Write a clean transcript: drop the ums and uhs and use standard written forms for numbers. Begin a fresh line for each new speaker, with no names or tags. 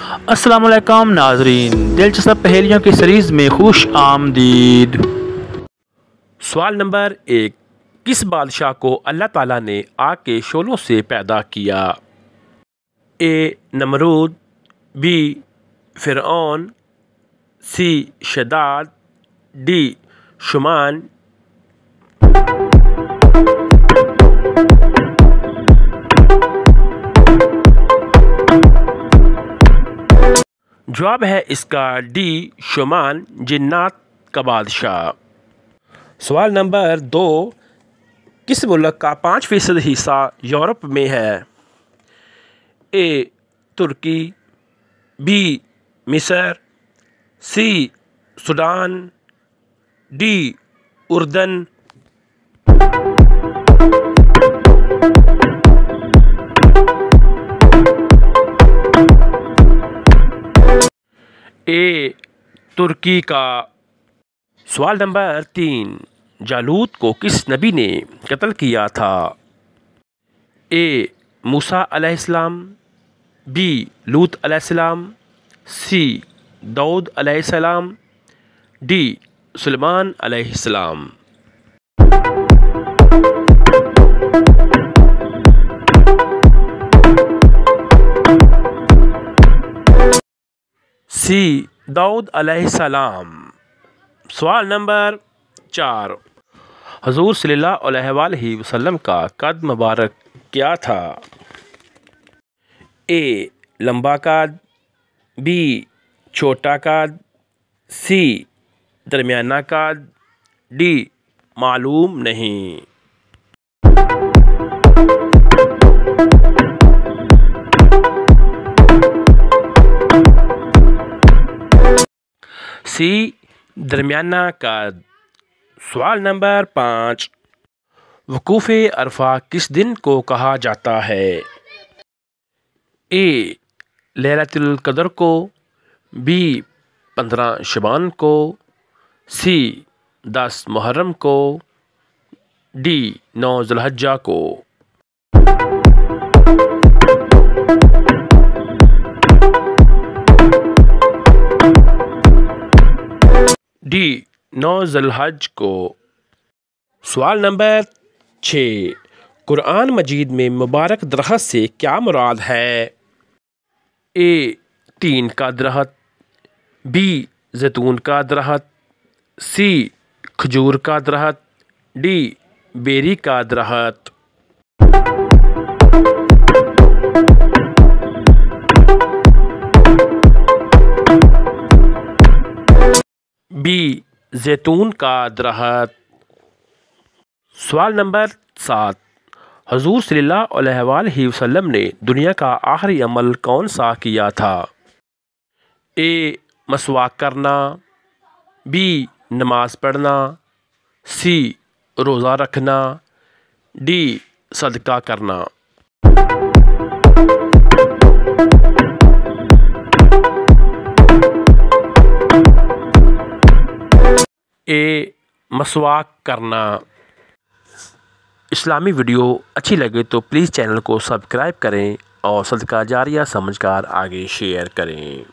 अस्सलाम वालेकुम नाजरीन, दिलचस्प पहेलियों की सीरीज़ में खुश आमदीद। सवाल नंबर 1, किस बादशाह को अल्लाह ताला ने आग के शोलों से पैदा किया? ए नमरूद, बी फ़िरऔन, सी शद्दाद, डी शुमान। जवाब है इसका डी शुमान, जिन्नात का बादशाह। सवाल नंबर 2, किस मुल्क का 5% हिस्सा यूरोप में है? ए तुर्की, बी मिस्र, सी सूडान, डी उर्दन। ए तुर्की का। सवाल नंबर 3, जालूत को किस नबी ने कत्ल किया था? ए मूसा अलैहिस्सलाम, बी लूत अलैहिस्सलाम, सी दाऊद अलैहिस्सलाम, डी सुलेमान अलैहिस्सलाम। सी दाऊद अलैहिस्सलाम। सवाल नंबर 4, हुज़ूर सल्लल्लाहु अलैहि वसल्लम का कद मुबारक क्या था? ए लंबा कद, बी छोटा कद, सी दरमियाना कद, डी मालूम नहीं। सी दरमियाना कद। सवाल नंबर 5, वकूफ़े अरफा किस दिन को कहा जाता है? ए लैलतुल क़द्र को, बी 15 शबान को, सी 10 मुहर्रम को, डी 9 ज़ुल्हिज्जा को। डी 9 ज़ुल्हिज्जा को। सवाल नंबर 6, कुरान मजीद में मुबारक दरख्त से क्या मुराद है? ए तीन का दरख्त, बी जैतून का दरख्त, सी खजूर का दरख्त, डी बेरी का दरख्त। बी जैतून का दरख्त। सवाल नंबर 7, हुज़ूर सल्लल्लाहु अलैहि वसल्लम ने दुनिया का आखिरी अमल कौन सा किया था? ए मसवाक करना, बी नमाज पढ़ना, सी रोज़ा रखना, डी सदका करना। ए मसवाक करना। इस्लामी वीडियो अच्छी लगे तो प्लीज़ चैनल को सब्सक्राइब करें और सदका जारिया समझकर आगे शेयर करें।